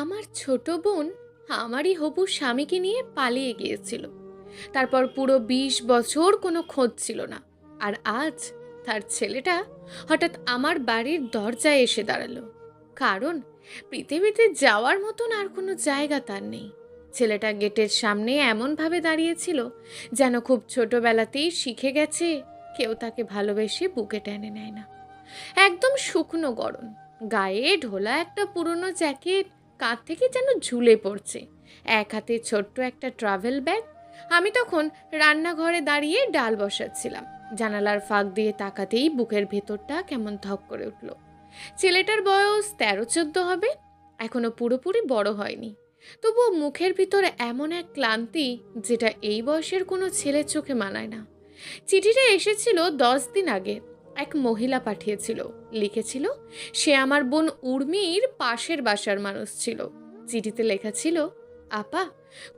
আমার ছোট বোন আমারই হবু স্বামীকে নিয়ে পালিয়ে গিয়েছিল। তারপর পুরো 20 বছর কোনো খোঁজ ছিল না। আর আজ তার ছেলেটা হঠাৎ আমার বাড়ির দরজায় এসে দাঁড়ালো। কারণ পৃথিবীতে যাওয়ার মতন আর কোনো জায়গা তার নেই। ছেলেটা গেটের সামনে এমনভাবে দাঁড়িয়েছিল যেন খুব ছোটবেলাতেই শিখে গেছে কেউ তাকে ভালোবেসে বুকে টেনে নেয় না। একদম শুকনো গরম, গায়ে ঢোলা একটা পুরনো জ্যাকেট কাঁধ থেকে যেন ঝুলে পড়ছে, এক হাতে ছোট্ট একটা ট্রাভেল ব্যাগ। আমি তখন রান্নাঘরে দাঁড়িয়ে ডাল বসাচ্ছিলাম। জানালার ফাঁক দিয়ে তাকাতেই বুকের ভেতরটা কেমন ধক করে উঠল। ছেলেটার বয়স 13-14 হবে, এখনো পুরোপুরি বড় হয়নি। তবুও মুখের ভিতরে এমন এক ক্লান্তি যেটা এই বয়সের কোনো ছেলের চোখে মানায় না। চিঠিটা এসেছিল 10 দিন আগে। এক মহিলা পাঠিয়েছিল, লিখেছিল সে আমার বোন উর্মির পাশের বাসার মানুষ ছিল। চিঠিতে লেখা ছিল, আপা,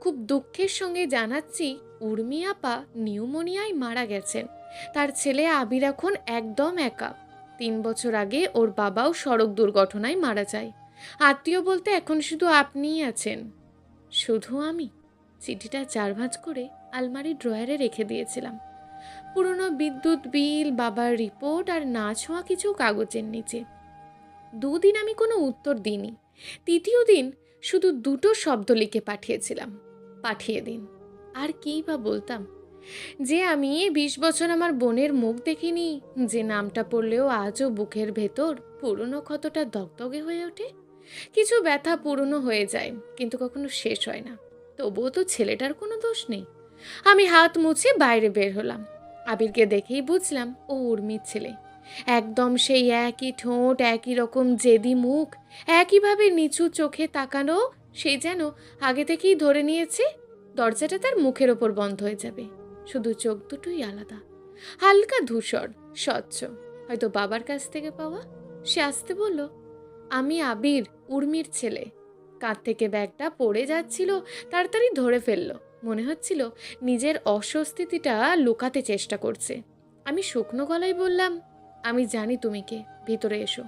খুব দুঃখের সঙ্গে জানাচ্ছি উর্মি আপা নিউমোনিয়ায় মারা গেছেন। তার ছেলে আবির এখন একদম একা। 3 বছর আগে ওর বাবাও সড়ক দুর্ঘটনায় মারা যায়। আত্মীয় বলতে এখন শুধু আপনিই আছেন। শুধু আমি? চিঠিটা 4 ভাঁজ করে আলমারি ড্রয়ারে রেখে দিয়েছিলাম। পুরনো বিদ্যুৎ বিল, বাবার রিপোর্ট আর না ছোঁয়া কিছু কাগজের নিচে। 2 দিন আমি কোনো উত্তর দিইনি। তৃতীয় দিন শুধু 2টো শব্দ লিখে পাঠিয়েছিলাম, পাঠিয়ে দিন। আর কী বা বলতাম? যে আমি 20 বছর আমার বোনের মুখ দেখিনি, যে নামটা পড়লেও আজও বুকের ভেতর পুরনো ক্ষতটা দগদগে হয়ে ওঠে। কিছু ব্যথা পুরনো হয়ে যায় কিন্তু কখনো শেষ হয় না। তবুও তো ছেলেটার কোনো দোষ নেই। আমি হাত মুছে বাইরে বের হলাম। আবিরকে দেখেই বুঝলাম ও উর্মির ছেলে। একদম সেই একই ঠোঁট, একই রকম জেদি মুখ, একইভাবে নিচু চোখে তাকানো। সে যেন আগে থেকেই ধরে নিয়েছে দরজাটা তার মুখের ওপর বন্ধ হয়ে যাবে। শুধু চোখ দুটোই আলাদা, হালকা ধূসর, স্বচ্ছ, হয়তো বাবার কাছ থেকে পাওয়া। সে আসতে বলল, আমি আবির, উর্মির ছেলে। কাঁধ থেকে ব্যাগটা পড়ে যাচ্ছিল, তাড়াতাড়ি ধরে ফেললো। মনে হচ্ছিল নিজের অস্বস্তিটা লুকাতে চেষ্টা করছে। আমি শুকনো গলায় বললাম, আমি জানি তুমি কে, ভিতরে এসো।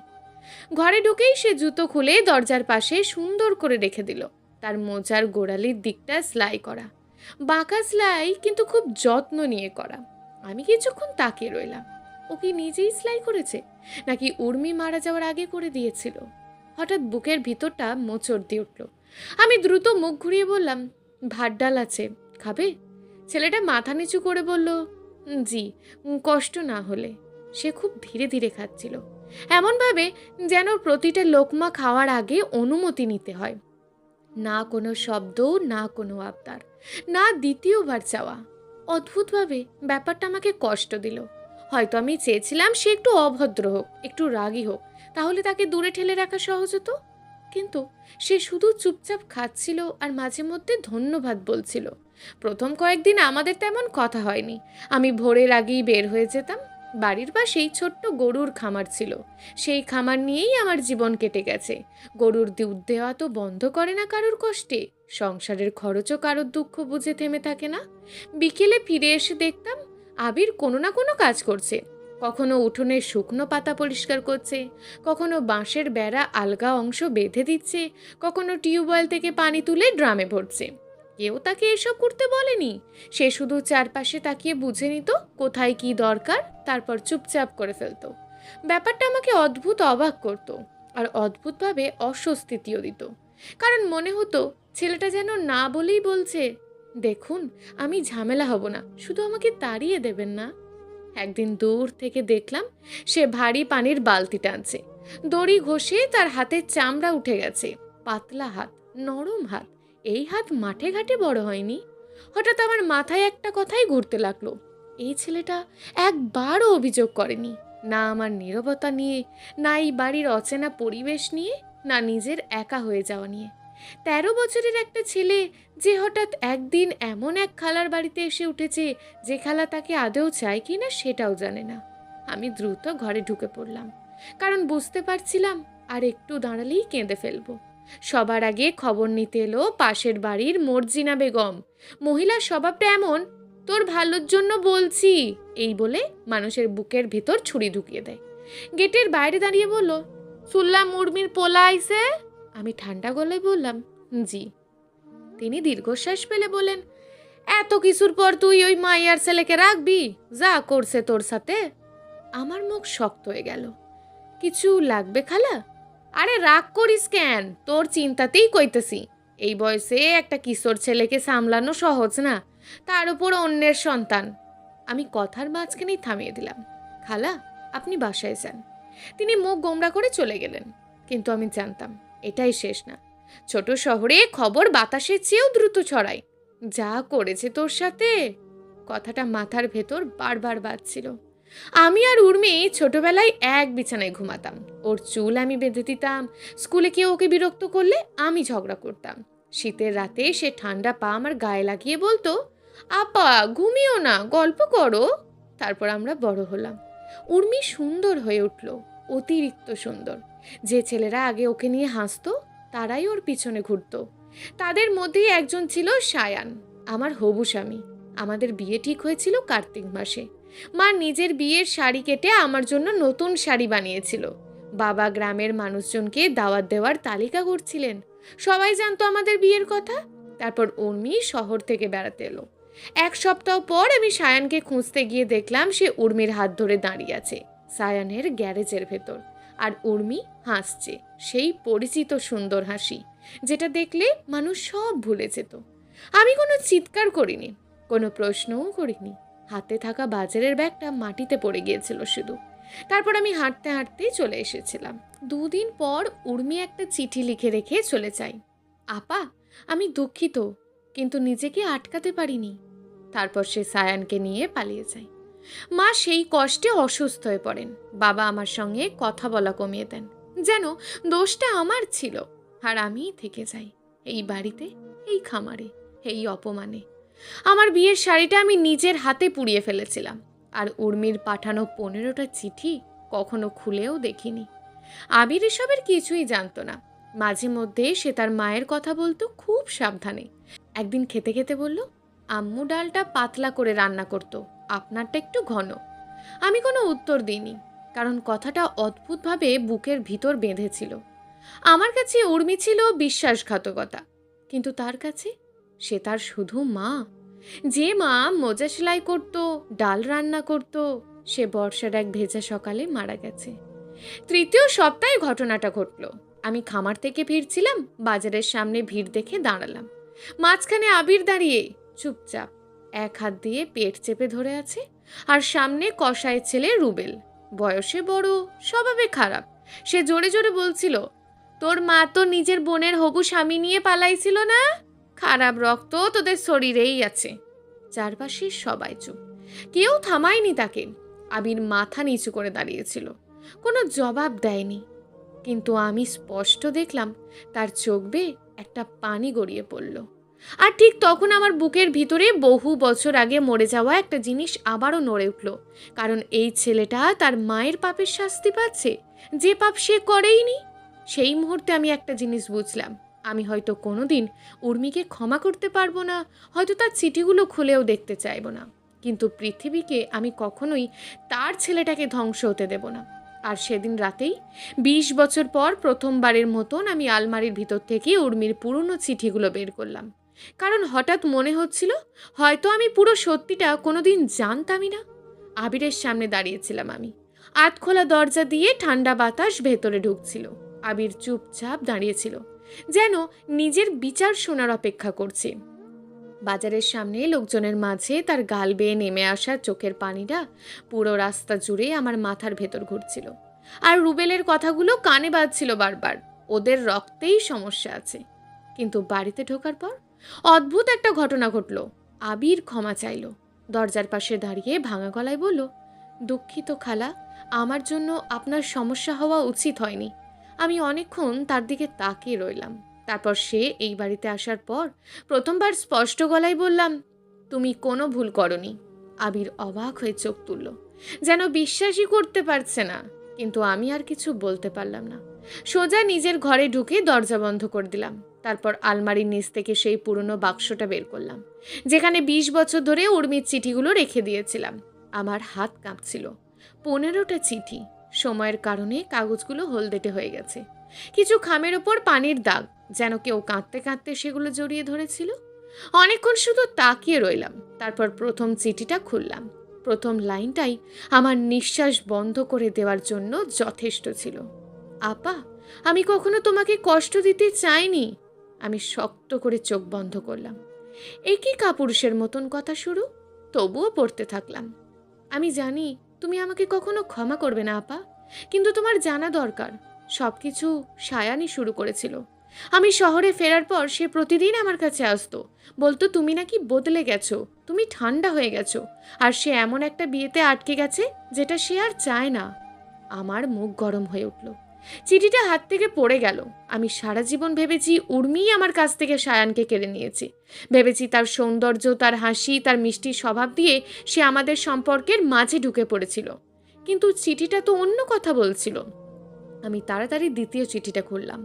ঘরে ঢুকেই সে জুতো খুলে দরজার পাশে সুন্দর করে রেখে দিল। তার মোজার গোড়ালির দিকটা সেলাই করা, বাঁকা সেলাই, কিন্তু খুব যত্ন নিয়ে করা। আমি কিছুক্ষণ তাকিয়ে রইলাম। ও কি নিজেই সেলাই করেছে নাকি উর্মি মারা যাওয়ার আগে করে দিয়েছিল? হঠাৎ বুকের ভিতরটা মোচড় দিয়ে উঠল। আমি দ্রুত মুখ ঘুরিয়ে বললাম, ভাত ডাল আছে, খাবে? ছেলেটা মাথা নিচু করে বলল, জি, কষ্ট না হলে। সে খুব ধীরে ধীরে খাচ্ছিল, এমনভাবে যেন প্রতিটা লোকমা খাওয়ার আগে অনুমতি নিতে হয়। না কোনো শব্দ, না কোনো আবদার, না দ্বিতীয়বার চাওয়া। অদ্ভুতভাবে ব্যাপারটা আমাকে কষ্ট দিল। হয়তো আমি চেয়েছিলাম সে একটু অভদ্র হোক, একটু রাগী হোক, তাহলে তাকে দূরে ঠেলে রাখা সহজ হতো। কিন্তু সে শুধু চুপচাপ খাচ্ছিল আর মাঝে মধ্যে ধন্যবাদ বলছিল। প্রথম কয়েকদিন আমাদের তেমন কথা হয়নি। আমি ভোরের আগেই বের হয়ে যেতাম। বাড়ির পাশেই ছোট্ট গরুর খামার ছিল। সেই খামার নিয়েই আমার জীবন কেটে গেছে। গরুর দুধ দেওয়া তো বন্ধ করে না কারোর কষ্টে, সংসারের খরচও কারোর দুঃখ বুঝে থেমে থাকে না। বিকেলে ফিরে এসে দেখতাম আবির কোনো না কোনো কাজ করছে। কখনো উঠোনের শুকনো পাতা পরিষ্কার করছে, কখনো বাঁশের বেড়া আলগা অংশ বেঁধে দিচ্ছে, কখনো টিউবওয়েল থেকে পানি তুলে ড্রামে ভরছে। কেউ তাকে এসব করতে বলেনি। সে শুধু চারপাশে তাকিয়ে বুঝে নিত কোথায় কি দরকার, তারপর চুপচাপ করে ফেলতো। ব্যাপারটা আমাকে অদ্ভুত অবাক করত আর অদ্ভুতভাবে অস্বস্তিও দিত। কারণ মনে হতো ছেলেটা যেন না বলেই বলছে, দেখুন, আমি ঝামেলা হব না, শুধু আমাকে তাড়িয়ে দেবেন না। একদিন দূর থেকে দেখলাম সে ভারী পানির বালতি টানছে। দড়ি ঘষে তার হাতের চামড়া উঠে গেছে। পাতলা হাত, নরম হাত। এই হাত মাঠে ঘাটে বড় হয়নি। হঠাৎ আমার মাথায় একটা কথাই ঘুরতে লাগলো। এই ছেলেটা একবারও অভিযোগ করেনি, না আমার নীরবতা নিয়ে, না এই বাড়ির অচেনা পরিবেশ নিয়ে, না নিজের একা হয়ে যাওয়া নিয়ে। 13 বছরের একটা ছেলে যে হঠাৎ একদিন এমন এক খালার বাড়িতে এসে উঠেছে যে খালা তাকে আদৌ চায় কি না সেটাও জানে না। আমি দ্রুত ঘরে ঢুকে পড়লাম, কারণ বুঝতে পারছিলাম আর একটু দাঁড়ালেই কেঁদে ফেলবো। সবার আগে খবর নিতে এলো পাশের বাড়ির মর্জিনা বেগম। মহিলার স্বভাবটা এমন, তোর ভালোর জন্য বলছি, এই বলে মানুষের বুকের ভেতর ছুরি ঢুকিয়ে দেয়। গেটের বাইরে দাঁড়িয়ে বলল, শুনলাম উর্মির পোলা আইছে। আমি ঠান্ডা গলায় বললাম, জি। তিনি দীর্ঘশ্বাস ফেলে বলেন, এত কিছুর পর তুই ওই মাইয়ার ছেলেকে রাখবি? যা করছে তোর সাথে। আমার মুখ শক্ত হয়ে গেল। কিছু লাগবে খালা? আরে রাগ করিস কেন, তোর চিন্তাতেই কইতেছি। এই বয়সে একটা কিশোর ছেলেকে সামলানো সহজ না, তার উপর অন্যের সন্তান। আমি কথার মাঝখানেই থামিয়ে দিলাম, খালা আপনি বাসায় যান। তিনি মুখ গোমড়া করে চলে গেলেন। কিন্তু আমি জানতাম এটাই শেষ না। ছোট শহরে খবর বাতাসের চেয়েও দ্রুত ছড়ায়। যা করেছে তোর সাথে, কথাটা মাথার ভেতর বারবার বাজছিল। আমি আর উর্মি ছোটবেলায় এক বিছানায় ঘুমাতাম। ওর চুল আমি বেঁধে দিতাম, স্কুলে কেউ ওকে বিরক্ত করলে আমি ঝগড়া করতাম। শীতের রাতে সে ঠান্ডা পা আমার গায়ে লাগিয়ে বলতো, আপা ঘুমিও না, গল্প করো। তারপর আমরা বড় হলাম। উর্মি সুন্দর হয়ে উঠল, অতিরিক্ত সুন্দর। যে ছেলেরা আগে ওকে নিয়ে হাসতো তারাই ওর পিছনে ঘুরতো। তাদের মধ্যেই একজন ছিল সায়ান, আমার হবু স্বামী। আমাদের বিয়ে ঠিক হয়েছিল কার্তিক মাসে। মা নিজের বিয়ের শাড়ি কেটে আমার জন্য নতুন শাড়ি বানিয়েছিল। বাবা গ্রামের মানুষজনকে দাওয়াত দেওয়ার তালিকা করছিলেন। সবাই জানতো আমাদের বিয়ের কথা। তারপর উর্মি শহর থেকে বেড়াতে এলো। এক সপ্তাহ পর আমি সায়ানকে খুঁজতে গিয়ে দেখলাম সে উর্মির হাত ধরে দাঁড়িয়ে আছে সায়ানের গ্যারেজের ভেতর। আর উর্মি হাসছে, সেই পরিচিত সুন্দর হাসি যেটা দেখলে মানুষ সব ভুলে যেত। আমি কোনো চিৎকার করিনি, কোনো প্রশ্নও করিনি। হাতে থাকা বাজারের ব্যাগটা মাটিতে পড়ে গিয়েছিল শুধু। তারপর আমি হাঁটতে হাঁটতেই চলে এসেছিলাম। 2 দিন পর উর্মি একটা চিঠি লিখে রেখে চলে যাই, আপা আমি দুঃখিত, কিন্তু নিজেকে আটকাতে পারিনি। তারপর সে সায়ানকে নিয়ে পালিয়ে যায়। মা সেই কষ্টে অসুস্থ হয়ে পড়েন। বাবা আমার সঙ্গে কথা বলা কমিয়ে দেন, যেন দোষটা আমার ছিল। আর আমিই থেকে যাই এই বাড়িতে, এই খামারে, এই অপমানে। আমার বিয়ের শাড়িটা আমি নিজের হাতে পুড়িয়ে ফেলেছিলাম। আর উর্মির পাঠানো 15টা চিঠি কখনো খুলেও দেখিনি। আবির এসবের কিছুই জানতো না। মাঝে মধ্যে সে তার মায়ের কথা বলতো খুব সাবধানে। একদিন খেতে খেতে বলল, আম্মু ডালটা পাতলা করে রান্না করতো, আপনারটা একটু ঘন। আমি কোনো উত্তর দিইনি, কারণ কথাটা অদ্ভুতভাবে বুকের ভিতর বেঁধেছিল। আমার কাছে উর্মি ছিল বিশ্বাসঘাতকতা, কিন্তু তার কাছে সে তার শুধু মা। যে মা মোজা সেলাই করত, ডাল রান্না করত, সে বর্ষার এক ভেজা সকালে মারা গেছে। 3য় সপ্তাহে ঘটনাটা ঘটল। আমি খামার থেকে ফিরছিলাম, বাজারের সামনে ভিড় দেখে দাঁড়ালাম। মাঝখানে আবির দাঁড়িয়ে চুপচাপ, এক হাত দিয়ে পেট চেপে ধরে আছে। আর সামনে কসাই ছেলে রুবেল, বয়সে বড়, স্বভাবে খারাপ। সে জোরে জোরে বলছিল, তোর মা তো নিজের বোনের হবু স্বামী নিয়ে পালাইছিল না? খারাপ রক্ত তোদের শরীরেই আছে। চারপাশে সবাই চুপ, কেউ থামায়নি তাকে। আবির মাথা নিচু করে দাঁড়িয়েছিল, কোনো জবাব দেয়নি। কিন্তু আমি স্পষ্ট দেখলাম তার চোখ বেয়ে একটা পানি গড়িয়ে পড়ল। আর ঠিক তখন আমার বুকের ভিতরে বহু বছর আগে মরে যাওয়া একটা জিনিস আবারও নড়ে উঠল। কারণ এই ছেলেটা তার মায়ের পাপের শাস্তি পাচ্ছে, যে পাপ সে করেইনি। সেই মুহূর্তে আমি একটা জিনিস বুঝলাম, আমি হয়তো কোনোদিন উর্মিকে ক্ষমা করতে পারবো না, হয়তো তার চিঠিগুলো খুলেও দেখতে চাইবো না, কিন্তু পৃথিবীকে আমি কখনোই তার ছেলেটাকে ধ্বংস হতে দেব না। আর সেদিন রাতেই 20 বছর পর প্রথমবারের মতন আমি আলমারির ভিতর থেকে উর্মির পুরনো চিঠিগুলো বের করলাম। কারণ হঠাৎ মনে হচ্ছিল হয়তো আমি পুরো সত্যিটা কোনোদিন জানতামই না। আবিরের সামনে দাঁড়িয়েছিলাম আমি, আধখোলা দরজা দিয়ে ঠান্ডা বাতাস ভেতরে ঢুকছিল। আবির চুপচাপ দাঁড়িয়েছিল, যেন নিজের বিচার শোনার অপেক্ষা করছে। বাজারের সামনে লোকজনের মাঝে তার গাল বেয়ে নেমে আসা চোখের পানিটা পুরো রাস্তা জুড়ে আমার মাথার ভেতর ঘুরছিল। আর রুবেলের কথাগুলো কানে বাজছিল বারবার, ওদের রক্তেই সমস্যা আছে। কিন্তু বাড়িতে ঢোকার পর অদ্ভুত একটা ঘটনা ঘটল। আবির ক্ষমা চাইল, দরজার পাশে দাঁড়িয়ে ভাঙা গলায় বলল, দুঃখিত খালা, আমার জন্য আপনার সমস্যা হওয়া উচিত হয়নি। আমি অনেকক্ষণ তার দিকে তাকিয়ে রইলাম। তারপর সে এই বাড়িতে আসার পর প্রথমবার স্পষ্ট গলায় বললাম, তুমি কোনো ভুল করনি। আবির অবাক হয়ে চোখ তুলল, যেন বিশ্বাসই করতে পারছে না। কিন্তু আমি আর কিছু বলতে পারলাম না। সোজা নিজের ঘরে ঢুকে দরজা বন্ধ করে দিলাম। তারপর আলমারির নিচ থেকে সেই পুরনো বাক্সটা বের করলাম, যেখানে 20 বছর ধরে উর্মির চিঠিগুলো রেখে দিয়েছিলাম। আমার হাত কাঁপছিল। 15টা চিঠি। সময়ের কারণে কাগজগুলো হলদেটে হয়ে গেছে। কিছু খামের ওপর পানির দাগ, যেন কেউ কাঁদতে কাঁদতে সেগুলো জড়িয়ে ধরেছিল। অনেকক্ষণ শুধু তাকিয়ে রইলাম, তারপর প্রথম চিঠিটা খুললাম। প্রথম লাইনটাই আমার নিঃশ্বাস বন্ধ করে দেওয়ার জন্য যথেষ্ট ছিল। আপা, আমি কখনো তোমাকে কষ্ট দিতে চাইনি। আমি শক্ত করে চোখ বন্ধ করলাম। একই কাপুরুষের মতন কথা শুরু, তবুও পড়তে থাকলাম। আমি জানি তুমি আমাকে কখনো ক্ষমা করবে না আপা, কিন্তু তোমার জানা দরকার সবকিছু সায়ানি শুরু করেছিল। আমি শহরে ফেরার পর সে প্রতিদিন আমার কাছে আসতো, বলতো তুমি নাকি বদলে গেছো, তুমি ঠান্ডা হয়ে গেছো, আর সে এমন একটা বিয়েতে আটকে গেছে যেটা সে আর চায় না। আমার মুখ গরম হয়ে উঠল। চিঠিটা হাত থেকে পড়ে গেল। আমি সারা জীবন ভেবেছি উর্মিই আমার কাছ থেকে সায়ানকে কেড়ে নিয়েছে। ভেবেছি তার সৌন্দর্য, তার হাসি, তার মিষ্টি স্বভাব দিয়ে সে আমাদের সম্পর্কের মাঝে ঢুকে পড়েছিল। কিন্তু চিঠিটা তো অন্য কথা বলছিল। আমি তাড়াতাড়ি দ্বিতীয় চিঠিটা খুললাম।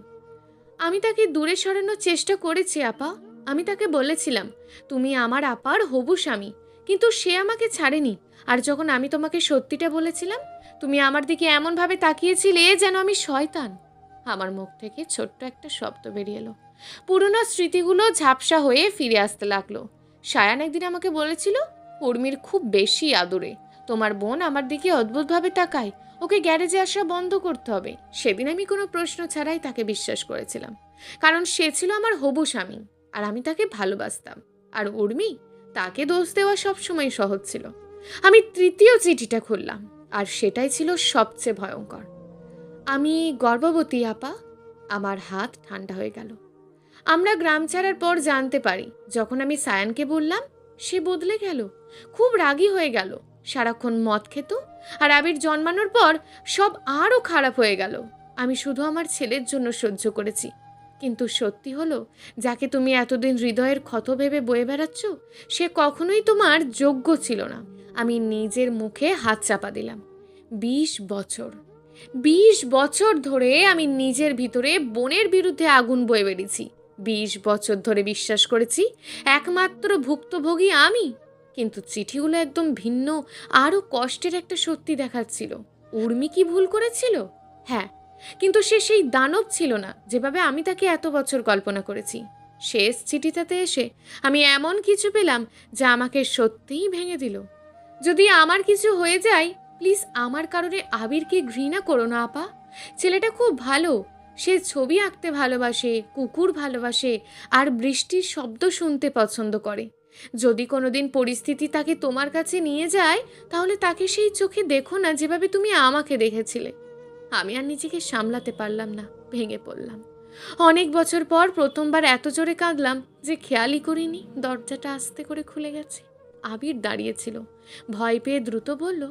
আমি তাকে দূরে সরানোর চেষ্টা করেছি আপা। আমি তাকে বলেছিলাম তুমি আমার আপার হবু স্বামী, কিন্তু সে আমাকে ছাড়েনি। আর যখন আমি তোমাকে সত্যিটা বলেছিলাম, তুমি আমার দিকে এমনভাবে তাকিয়েছিলে যেন আমি শয়তান। আমার মুখ থেকে ছোট্ট একটা শব্দ বেরিয়ে এলো। পুরনো স্মৃতিগুলো ঝাপসা হয়ে ফিরে আসতে লাগলো। সায়ান একদিন আমাকে বলেছিল উর্মির খুব বেশি আদুরে, তোমার বোন আমার দিকে অদ্ভুতভাবে তাকায়, ওকে গ্যারেজে আসা বন্ধ করতে হবে। সেদিন আমি কোনো প্রশ্ন ছাড়াই তাকে বিশ্বাস করেছিলাম, কারণ সে ছিল আমার হবু স্বামী আর আমি তাকে ভালোবাসতাম। আর উর্মি, তাকে দোষ দেওয়া সবসময় সহজ ছিল। আমি তৃতীয় চিঠিটা খুললাম, আর সেটাই ছিল সবচেয়ে ভয়ঙ্কর। আমি গর্ভবতী আপা। আমার হাত ঠান্ডা হয়ে গেল। আমরা গ্রাম ছাড়ার পর জানতে পারি, যখন আমি সায়ানকে বললাম, সে বদলে গেল, খুব রাগী হয়ে গেল, সারাক্ষণ মদ খেত। আর আবির জন্মানোর পর সব আরও খারাপ হয়ে গেল। আমি শুধু আমার ছেলের জন্য সহ্য করেছি, কিন্তু সত্যি হলো, যাকে তুমি এতদিন হৃদয়ের ক্ষত ভেবে বয়ে বেড়াচ্ছ, সে কখনোই তোমার যোগ্য ছিল না। আমি নিজের মুখে হাত চাপা দিলাম। 20 বছর, 20 বছর ধরে আমি নিজের ভিতরে বোনের বিরুদ্ধে আগুন বয়ে বেড়েছি। 20 বছর ধরে বিশ্বাস করেছি একমাত্র ভুক্তভোগী আমি। কিন্তু চিঠিগুলো একদম ভিন্ন, আরও কষ্টের একটা সত্যি দেখাচ্ছিল। উর্মি কি ভুল করেছিল? হ্যাঁ, কিন্তু সে সেই দানব ছিল না যেভাবে আমি তাকে এত বছর কল্পনা করেছি। শেষ চিঠিটাতে এসে আমি এমন কিছু পেলাম যা আমাকে সত্যিই ভেঙে দিল। যদি আমার কিছু হয়ে যায়, প্লিজ আমার কারণে আবিরকে ঘৃণা করো না আপা। ছেলেটা খুব ভালো, সে ছবি আঁকতে ভালোবাসে, কুকুর ভালোবাসে, আর বৃষ্টির শব্দ শুনতে পছন্দ করে। যদি কোনোদিন পরিস্থিতি তাকে তোমার কাছে নিয়ে যায়, তাহলে তাকে সেই চোখে দেখো না যেভাবে তুমি আমাকে দেখেছিলে। আমি আর নিজেকে সামলাতে পারলাম না, ভেঙে পড়লাম। অনেক বছর পর প্রথমবার এত জোরে কাঁদলাম যে খেয়ালই করিনি দরজাটা আস্তে করে খুলে গেছে। আবির দাঁড়িয়েছিল। ভয় পেয়ে দ্রুত বলল,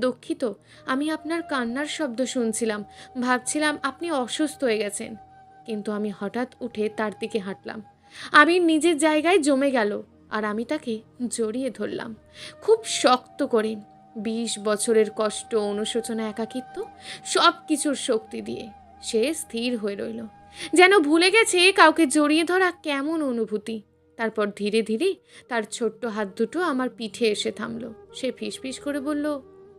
দুঃখিত, আমি আপনার কান্নার শব্দ শুনছিলাম, ভাবছিলাম আপনি অসুস্থ হয়ে গেছেন। কিন্তু আমি হঠাৎ উঠে তার দিকে হাঁটলাম। আবির নিজের জায়গায় জমে গেল, আর আমি তাকে জড়িয়ে ধরলাম খুব শক্ত করে। 20 বছরের কষ্ট, অনুশোচনা, একাকিত্ব, সব কিছুর শক্তি দিয়ে সে স্থির হয়ে রইল, যেন ভুলে গেছে কাউকে জড়িয়ে ধরা কেমন অনুভূতি। তারপর ধীরে ধীরে তার ছোট্ট হাত দুটো আমার পিঠে এসে থামলো। সে ফিসফিস করে বলল,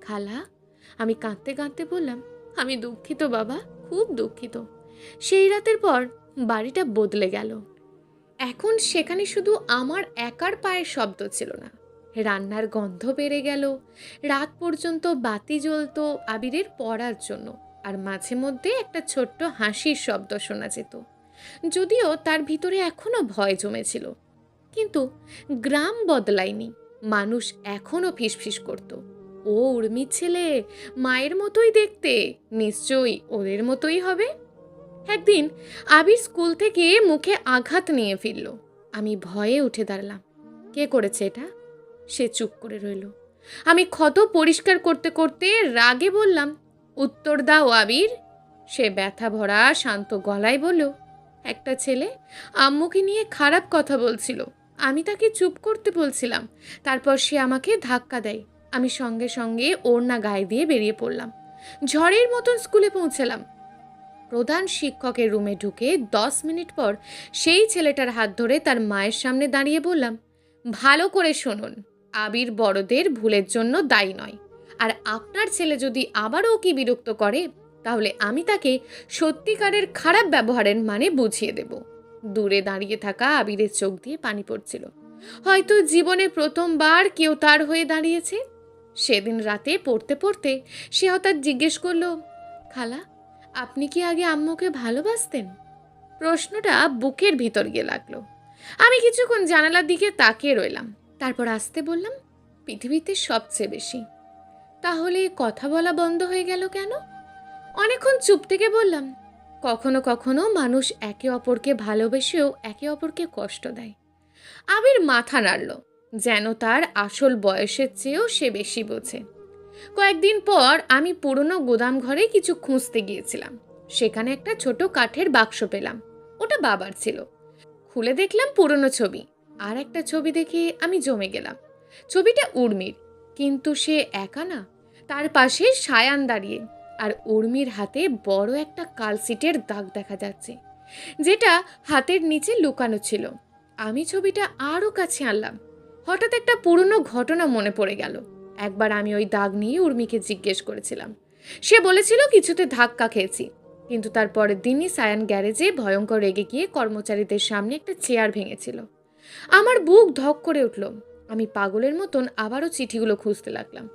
খালা। আমি কাঁদতে কাঁদতে বললাম, আমি দুঃখিত বাবা, খুব দুঃখিত। সেই রাতের পর বাড়িটা বদলে গেল। এখন সেখানে শুধু আমার একার পায়ের শব্দ ছিল না, রান্নার গন্ধ বেড়ে গেল। রাত পর্যন্ত বাতি জ্বলতো আবিরের পড়ার জন্য, আর মাঝে মধ্যে একটা ছোট্ট হাসির শব্দ শোনা যেত, যদিও তার ভিতরে এখনো ভয় জমেছিল। কিন্তু গ্রাম বদলায়নি, মানুষ এখনো ফিসফিস করত, ও উর্মির ছেলে, মায়ের মতোই দেখতে, নিশ্চয়ই ওদের মতোই হবে। একদিন আবির স্কুল থেকে মুখে আঘাত নিয়ে ফিরল। আমি ভয়ে উঠে দাঁড়ালাম। কে করেছে এটা? সে চুপ করে রইল। আমি ক্ষত পরিষ্কার করতে করতে রাগে বললাম, উত্তর দাও আবির। সে ব্যথা ভরা শান্ত গলায় বলল, একটা ছেলে আম্মুকে নিয়ে খারাপ কথা বলছিল, আমি তাকে চুপ করতে বলছিলাম, তারপর সে আমাকে ধাক্কা দেয়। আমি সঙ্গে সঙ্গে ওড়না গায়ে দিয়ে বেরিয়ে পড়লাম। ঝড়ের মতন স্কুলে পৌঁছলাম। প্রধান শিক্ষকের রুমে ঢুকে 10 মিনিট পর সেই ছেলেটার হাত ধরে তার মায়ের সামনে দাঁড়িয়ে বললাম, ভালো করে শুনুন, আবির বড়দের ভুলের জন্য দায়ী নয়, আর আপনার ছেলে যদি আবারও ওকে বিরক্ত করে, তাহলে আমি তাকে সত্যিকারের খারাপ ব্যবহারের মানে বুঝিয়ে দেব। দূরে দাঁড়িয়ে থাকা আবিরের চোখ দিয়ে পানি পড়ছিল। হয়তো জীবনে প্রথমবার কেউ তার হয়ে দাঁড়িয়েছে। সেদিন রাতে পড়তে পড়তে সে হঠাৎ জিজ্ঞেস করলো, খালা, আপনি কি আগে আম্মুকে ভালোবাসতেন? প্রশ্নটা বুকের ভিতর গিয়ে লাগলো। আমি কিছুক্ষণ জানালার দিকে তাকিয়ে রইলাম, তারপর আসতে বললাম, পৃথিবীতে সবচেয়ে বেশি। তাহলে কথা বলা বন্ধ হয়ে গেল কেন? অনেকক্ষণ চুপ থেকে বললাম, কখনো কখনো মানুষ একে অপরকে ভালোবেসেও একে অপরকে কষ্ট দেয়। আবির মাথা নাড়ল, যেন তার আসল বয়সের চেয়েও সে বেশি বোঝে। কয়েকদিন পর আমি পুরনো গোদাম ঘরে কিছু খুঁজতে গিয়েছিলাম। সেখানে একটা ছোট কাঠের বাক্স পেলাম। ওটা বাবার ছিল। খুলে দেখলাম পুরনো ছবি। আর একটা ছবি দেখে আমি জমে গেলাম। ছবিটা উর্মির, কিন্তু সে একা না, তার পাশে সায়ান দাঁড়িয়ে, আর উর্মির হাতে বড় একটা কালশিটের দাগ দেখা যাচ্ছে, যেটা হাতের নিচে লুকানো ছিল। আমি ছবিটা আরও কাছে আনলাম। হঠাৎ একটা পুরনো ঘটনা মনে পড়ে গেল। একবার আমি ওই দাগ নিয়ে উর্মিকে জিজ্ঞেস করেছিলাম। সে বলেছিল কিছুতে ধাক্কা খেয়েছি, কিন্তু তার পরের দিনই সায়ান গ্যারেজে ভয়ঙ্কর রেগে গিয়ে কর্মচারীদের সামনে একটা চেয়ার ভেঙেছিল। আমার বুক ধক করে উঠল। আমি পাগলের মতন আবারও চিঠিগুলো খুঁজতে লাগলাম।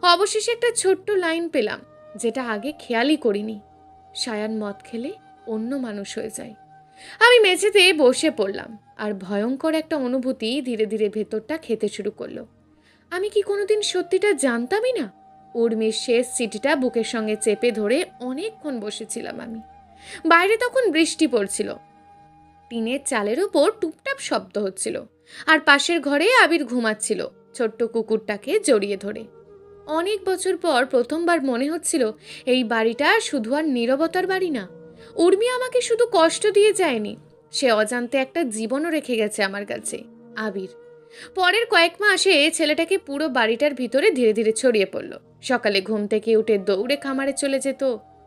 অবশেষে একটা ছোট্ট লাইন পেলাম, যেটা আগে খেয়ালই করিনি। সায়ান মদ খেলে অন্য মানুষ হয়ে যায়। আমি মেঝেতে বসে পড়লাম, আর ভয়ঙ্কর একটা অনুভূতি ধীরে ধীরে ভেতরটা খেতে শুরু করলো। আমি কি কোনোদিন সত্যিটা জানতামই না? উর্মির শেষ চিঠিটা বুকের সঙ্গে চেপে ধরে অনেকক্ষণ বসেছিলাম আমি। বাইরে তখন বৃষ্টি পড়ছিল। টিনের চালের ওপর টুপটাপ শব্দ হচ্ছিল, আর পাশের ঘরে আবির ঘুমাচ্ছিল ছোট্ট কুকুরটাকে জড়িয়ে ধরে। অনেক বছর পর প্রথমবার মনে হচ্ছিল এই বাড়িটা শুধু আর নীরবতার বাড়ি না। উর্মি আমাকে শুধু কষ্ট দিয়ে যায়নি, সে অজান্তে একটা জীবনও রেখে গেছে আমার কাছে। আবির পরের কয়েক মাসে ছেলেটাকে পুরো বাড়িটার ভিতরে ধীরে ধীরে ছড়িয়ে পড়ল। সকালে ঘুম থেকে উঠে দৌড়ে খামারে চলে যেত।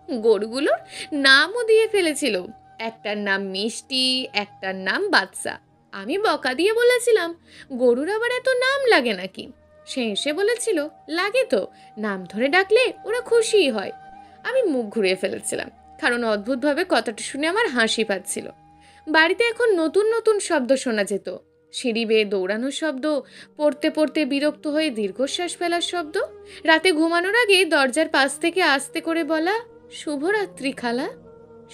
গরুগুলোর নামও দিয়ে ফেলেছিল। একটার নাম মিষ্টি, একটার নাম বাদশা। আমি বকা দিয়ে বলেছিলাম, গরুর আবার এত নাম লাগে নাকি? সে এসে বলেছিল, লাগে তো, নাম ধরে ডাকলে ওরা খুশিই হয়। আমি মুখ ঘুরিয়ে ফেলেছিলাম, কারণ অদ্ভুতভাবে কথাটা শুনে আমার হাসি পাচ্ছিল। বাড়িতে এখন নতুন নতুন শব্দ শোনা যেত। সিঁড়ি বেয়ে দৌড়ানোর শব্দ, পড়তে পড়তে বিরক্ত হয়ে দীর্ঘশ্বাস ফেলার শব্দ, রাতে ঘুমানোর আগে দরজার পাশ থেকে আস্তে করে বলা, শুভরাত্রি খালা।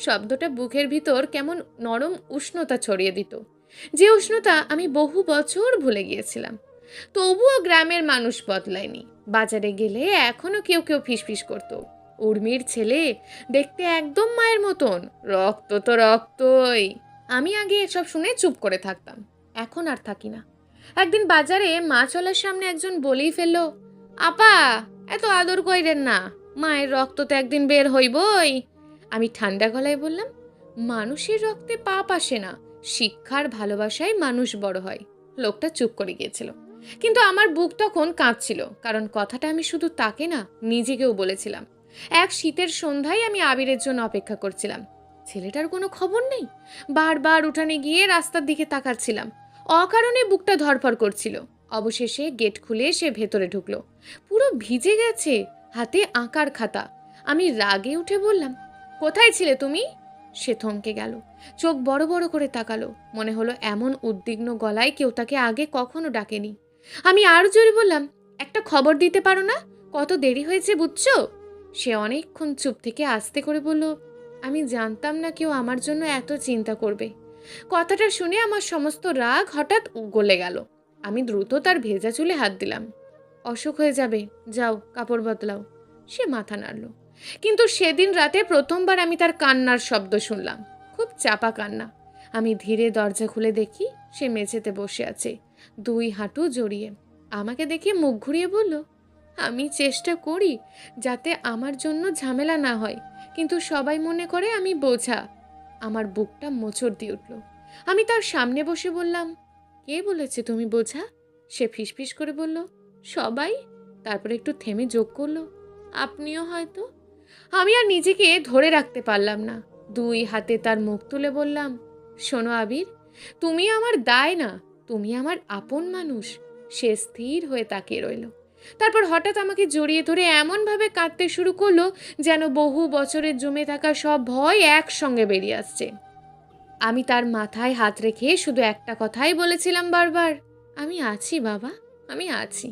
শব্দটা বুকের ভিতর কেমন নরম উষ্ণতা ছড়িয়ে দিত, যে উষ্ণতা আমি বহু বছর ভুলে গিয়েছিলাম। তবুও গ্রামের মানুষ বদলায়নি। বাজারে গেলে এখনো কেউ কেউ ফিসফিস করতো, উর্মির ছেলে দেখতে একদম মায়ের মতন, রক্ত তো রক্তই। আমি আগে এসব শুনে চুপ করে থাকতাম, এখন আর থাকি না। একদিন বাজারে মাছওয়ালার সামনে একজন বলেই ফেললো, আপা, এত আদর কইরেন না, মায়ের রক্ত তো একদিন বের হইবই। আমি ঠান্ডা গলায় বললাম, মানুষের রক্তে পাপ আসে না, শিক্ষার ভালোবাসায় মানুষ বড় হয়। লোকটা চুপ করে গিয়েছিল, কিন্তু আমার বুক তখন কাঁপছিল, কারণ কথাটা আমি শুধু তাকে না, নিজেকেও বলেছিলাম। এক শীতের সন্ধ্যায় আমি আবিরের জন্য অপেক্ষা করছিলাম। ছেলেটার কোনো খবর নেই। বারবার উঠানে গিয়ে রাস্তার দিকে তাকাচ্ছিলাম। অকারণে বুকটা ধড়ফড় করছিল। অবশেষে গেট খুলে সে ভেতরে ঢুকলো। পুরো ভিজে গেছে, হাতে আঁকার খাতা। আমি রাগে উঠে বললাম, কোথায় ছিলে তুমি? সে থমকে গেল, চোখ বড় বড় করে তাকালো। মনে হলো এমন উদ্বিগ্ন গলায় কেউ তাকে আগে কখনো ডাকেনি। আমি আরো জোরে বললাম, একটা খবর দিতে পারো না? কত দেরি হয়েছে বুঝছো? সে অনেকক্ষণ চুপ থেকে আস্তে করে বলল, আমি জানতাম না কেউ আমার জন্য এত চিন্তা করবে। কথাটা শুনে আমার সমস্ত রাগ হঠাৎ গলে গেল। আমি দ্রুত তার ভেজা চুলে হাত দিলাম। অসুখ হয়ে যাবে, যাও কাপড় বদলাও। সে মাথা নাড়ল। কিন্তু সেদিন রাতে প্রথমবার আমি তার কান্নার শব্দ শুনলাম, খুব চাপা কান্না। আমি ধীরে দরজা খুলে দেখি সে মেঝেতে বসে আছে, দুই হাঁটু জড়িয়ে। আমাকে দেখে মুখ ঘুরিয়ে বলল, আমি চেষ্টা করি যাতে আমার জন্য ঝামেলা না হয়, কিন্তু সবাই মনে করে আমি বোঝা। আমার বুকটা মোচড় দিয়ে উঠল। আমি তার সামনে বসে বললাম, কে বলেছে তুমি বোঝা? সে ফিসফিস করে বলল, সবাই। তারপর একটু থেমে যোগ করলো, আপনিও হয়তো। আমি আর নিজেকে ধরে রাখতে পারলাম না। দুই হাতে তার মুখ তুলে বললাম, শোনো আবির, তুমি আমার দায় না, তুমি আমার আপন মানুষ। সে স্থির হয়ে তাকিয়ে রইল। তারপর হঠাৎ আমাকে জড়িয়ে ধরে এমনভাবে কাঁদতে শুরু করলো যেন বহু বছরের জমে থাকা সব ভয় একসঙ্গে বেরিয়ে আসছে। আমি তার মাথায় হাত রেখে শুধু একটা কথাই বলেছিলাম বারবার, আমি আছি বাবা, আমি আছি।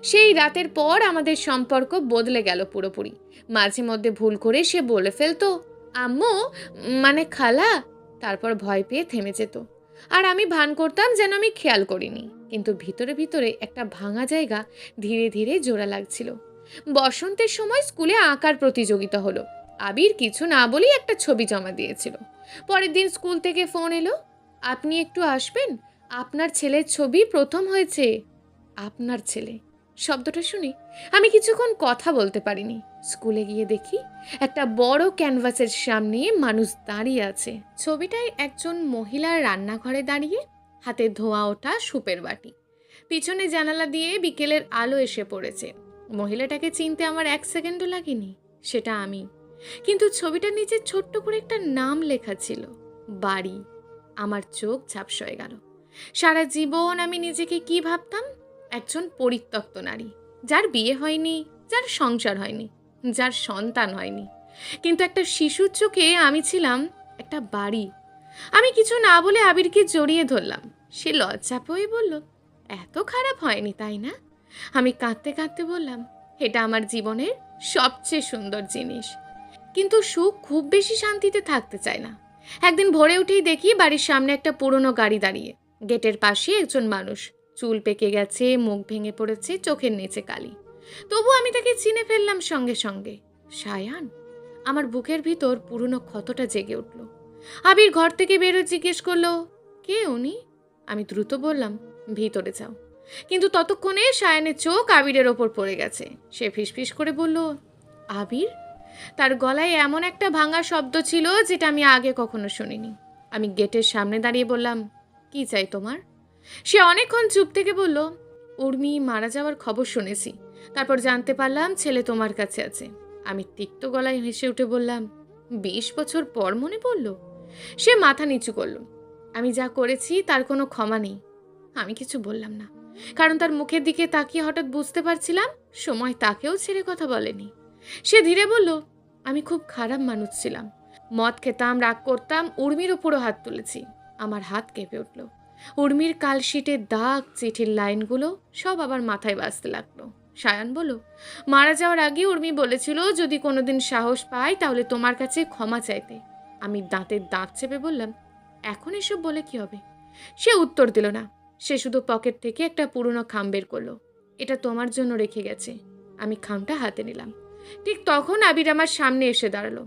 সেই রাতের পর আমাদের সম্পর্ক বদলে গেল পুরোপুরি। মাঝে মধ্যে ভুল করে সে বলে ফেলতো আম্মু, মানে খালা, তারপর ভয় পেয়ে থেমে যেত। আর আমি ভান করতাম যেন আমি খেয়াল করিনি, কিন্তু ভিতরে ভিতরে একটা ভাঙা জায়গা ধীরে ধীরে জোড়া লাগছিল। বসন্তের সময় স্কুলে আঁকার প্রতিযোগিতা হলো। আবির কিছু না বলেই একটা ছবি জমা দিয়েছিল। পরের দিন স্কুল থেকে ফোন এলো, আপনি একটু আসবেন, আপনার ছেলের ছবি প্রথম হয়েছে। আপনার ছেলে শব্দটা শুনে আমি কিছুক্ষণ কথা বলতে পারিনি। স্কুলে গিয়ে দেখি একটা বড় ক্যানভাসের সামনে মানুষ দাঁড়িয়ে আছে। ছবিটায় একজন মহিলার রান্নাঘরে দাঁড়িয়ে, হাতে ধোয়া ওঠা সুপের বাটি, পিছনে জানালা দিয়ে বিকেলের আলো এসে পড়েছে। মহিলাটাকে চিনতে আমার 1 সেকেন্ডও লাগেনি, সেটা আমি। কিন্তু ছবিটার নিচে ছোট্ট করে একটা নাম লেখা ছিল, বাড়ি। আমার চোখ ঝাপসা হয়ে গেল। সারা জীবন আমি নিজেকে কি ভাবতাম? একজন পরিত্যক্ত নারী, যার বিয়ে হয়নি, যার সংসার হয়নি, যার সন্তান হয়নি। কিন্তু একটা শিশুর চোখে আমি ছিলাম একটা বাড়ি। আমি কিছু না বলে আবিরকে জড়িয়ে ধরলাম। সে লজ্জা পেয়ে বলল, এত খারাপ হয়নি তাই না? আমি কাঁদতে কাঁদতে বললাম, এটা আমার জীবনের সবচেয়ে সুন্দর জিনিস। কিন্তু সুখ খুব বেশি শান্তিতে থাকতে চায় না। একদিন ভোরে উঠেই দেখি বাড়ির সামনে একটা পুরনো গাড়ি দাঁড়িয়ে। গেটের পাশে একজন মানুষ, চুল পেকে গেছে, মুখ ভেঙে পড়েছে, চোখের নিচে কালি। তবু আমি তাকে চিনে ফেললাম সঙ্গে সঙ্গে, সায়ান। আমার বুকের ভিতর পুরনো ক্ষতটা জেগে উঠল। আবির ঘর থেকে বেরো জিজ্ঞেস করলো, কে উনি? আমি দ্রুত বললাম, ভিতরে যাও। কিন্তু ততক্ষণে সায়ানের চোখ আবিরের ওপর পড়ে গেছে। সে ফিসফিস করে বলল, আবির? তার গলায় এমন একটা ভাঙা শব্দ ছিল যেটা আমি আগে কখনো শুনিনি। আমি গেটের সামনে দাঁড়িয়ে বললাম, কি চাই তোমার? সে অনেকক্ষণ চুপ থেকে বলল, উর্মি মারা যাওয়ার খবর শুনেছি, তারপর জানতে পারলাম ছেলে তোমার কাছে আছে। আমি তিক্ত গলায় হেসে উঠে বললাম, 20 বছর পর মনে পড়ল? সে মাথা নিচু করল। আমি যা করেছি তার কোনো ক্ষমা নেই। আমি কিছু বললাম না, কারণ তার মুখের দিকে তাকিয়ে হঠাৎ বুঝতে পারছিলাম সময় তাকেও ছেড়ে কথা বলেনি। সে ধীরে বলল, আমি খুব খারাপ মানুষ ছিলাম, মদ খেতাম, রাগ করতাম, উর্মির ওপরও হাত তুলেছি। আমার হাত কেঁপে উঠল। উর্মির কালশিটের দাগ, চিঠির লাইনগুলো সব আবার মাথায় বাজতে লাগলো। সায়ান বলল, মারা যাওয়ার আগে উর্মি বলেছিল যদি কোনোদিন সাহস পাই তাহলে তোমার কাছে ক্ষমা চাইতে। আমি দাঁতের দাঁত চেপে বললাম, এখন এসব বলে কি হবে? সে উত্তর দিল না। সে শুধু পকেট থেকে একটা পুরনো খাম বের করলো। এটা তোমার জন্য রেখে গেছে। আমি খামটা হাতে নিলাম। ঠিক তখন আবির আমার সামনে এসে দাঁড়ালো।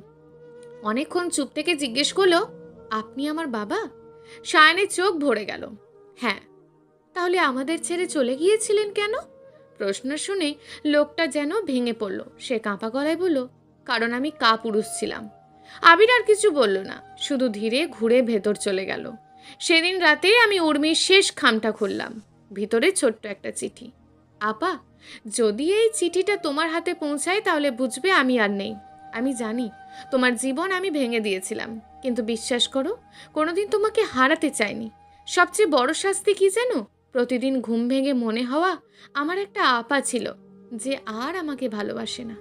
অনেকক্ষণ চুপ থেকে জিজ্ঞেস করলো, আপনি আমার বাবা? সায়ানের চোখ ভরে গেল। হ্যাঁ। তাহলে আমাদের ছেড়ে চলে গিয়েছিলেন কেন? প্রশ্ন শুনে লোকটা যেন ভেঙে পড়ল। সে কাঁপা গলায় বলল, কারণ আমি কাপুরুষ ছিলাম। আবির আর কিছু বলল না, শুধু ধীরে ঘুরে ভেতর চলে গেল। সেদিন রাতে আমি উর্মির শেষ খামটা খুললাম। ভিতরে ছোট্ট একটা চিঠি। আপা, যদি এই চিঠিটা তোমার হাতে পৌঁছায় তাহলে বুঝবে আমি আর নেই। আমি জানি তোমার জীবন আমি ভেঙে দিয়েছিলাম, কিন্তু বিশ্বাস করো, কোনোদিন তোমাকে হারাতে চাইনি। সবচেয়ে বড় শাস্তি কি জানো? প্রতিদিন ঘুম ভেঙে মনে হওয়া আমার একটা আপা ছিল যে আর আমাকে ভালোবাসে না।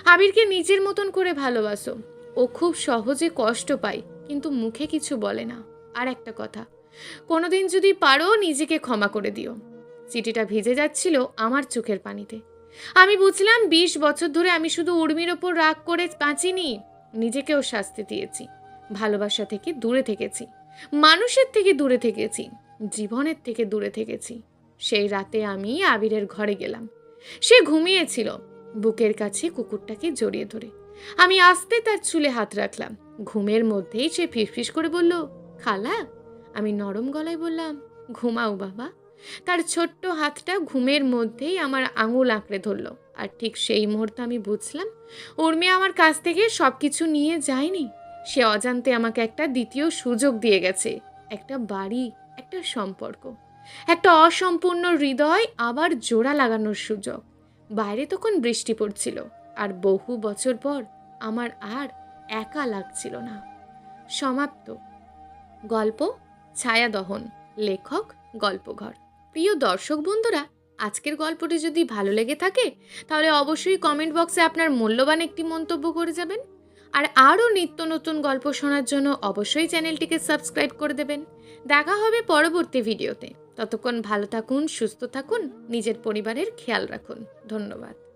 আবিরকে নিজের মতন করে ভালোবাসো। ও খুব সহজে কষ্ট পায়, কিন্তু মুখে কিছু বলে না। আর একটা কথা, কোনোদিন যদি পারো নিজেকে ক্ষমা করে দিও। চিঠিটা ভিজে যাচ্ছিল আমার চোখের পানিতে। আমি বুঝলাম 20 বছর ধরে আমি শুধু উর্মির ওপর রাগ করে বাঁচিনি, নিজেকেও শাস্তি দিয়েছি। ভালোবাসা থেকে দূরে থেকেছি, মানুষের থেকে দূরে থেকেছি, জীবনের থেকে দূরে থেকেছি। সেই রাতে আমি আবিরের ঘরে গেলাম। সে ঘুমিয়েছিল, বুকের কাছে কুকুরটাকে জড়িয়ে ধরে। আমি আস্তে তার চুলে হাত রাখলাম। ঘুমের মধ্যেই সে ফিসফিস করে বলল, খালা। আমি নরম গলায় বললাম, ঘুমাও বাবা। তার ছোট্ট হাতটা ঘুমের মধ্যেই আমার আঙুল আঁকড়ে ধরল। আর ঠিক সেই মুহূর্তে আমি বুঝলাম উর্মি আমার কাছ থেকে সব কিছু নিয়ে যায়নি। সে অজান্তে আমাকে একটা দ্বিতীয় সুযোগ দিয়ে গেছে, একটা বাড়ি, একটা সম্পর্ক, একটা অসম্পূর্ণ হৃদয় আবার জোড়া লাগানোর সুযোগ। বাইরে তখন বৃষ্টি পড়ছিল, আর বহু বছর পর আমার আর একা লাগছিল না। সমাপ্ত। গল্প ছায়াদহন, লেখক গল্পঘর। প্রিয় দর্শক বন্ধুরা, আজকের গল্পটি যদি ভালো লেগে থাকে তাহলে অবশ্যই কমেন্ট বক্সে আপনার মূল্যবান একটি মন্তব্য করে যাবেন। আর আরও নিত্য নতুন গল্প শোনার জন্য অবশ্যই চ্যানেলটিকে সাবস্ক্রাইব করে দেবেন। দেখা হবে পরবর্তী ভিডিওতে। ততক্ষণ ভালো থাকুন, সুস্থ থাকুন, নিজের পরিবারের খেয়াল রাখুন। ধন্যবাদ।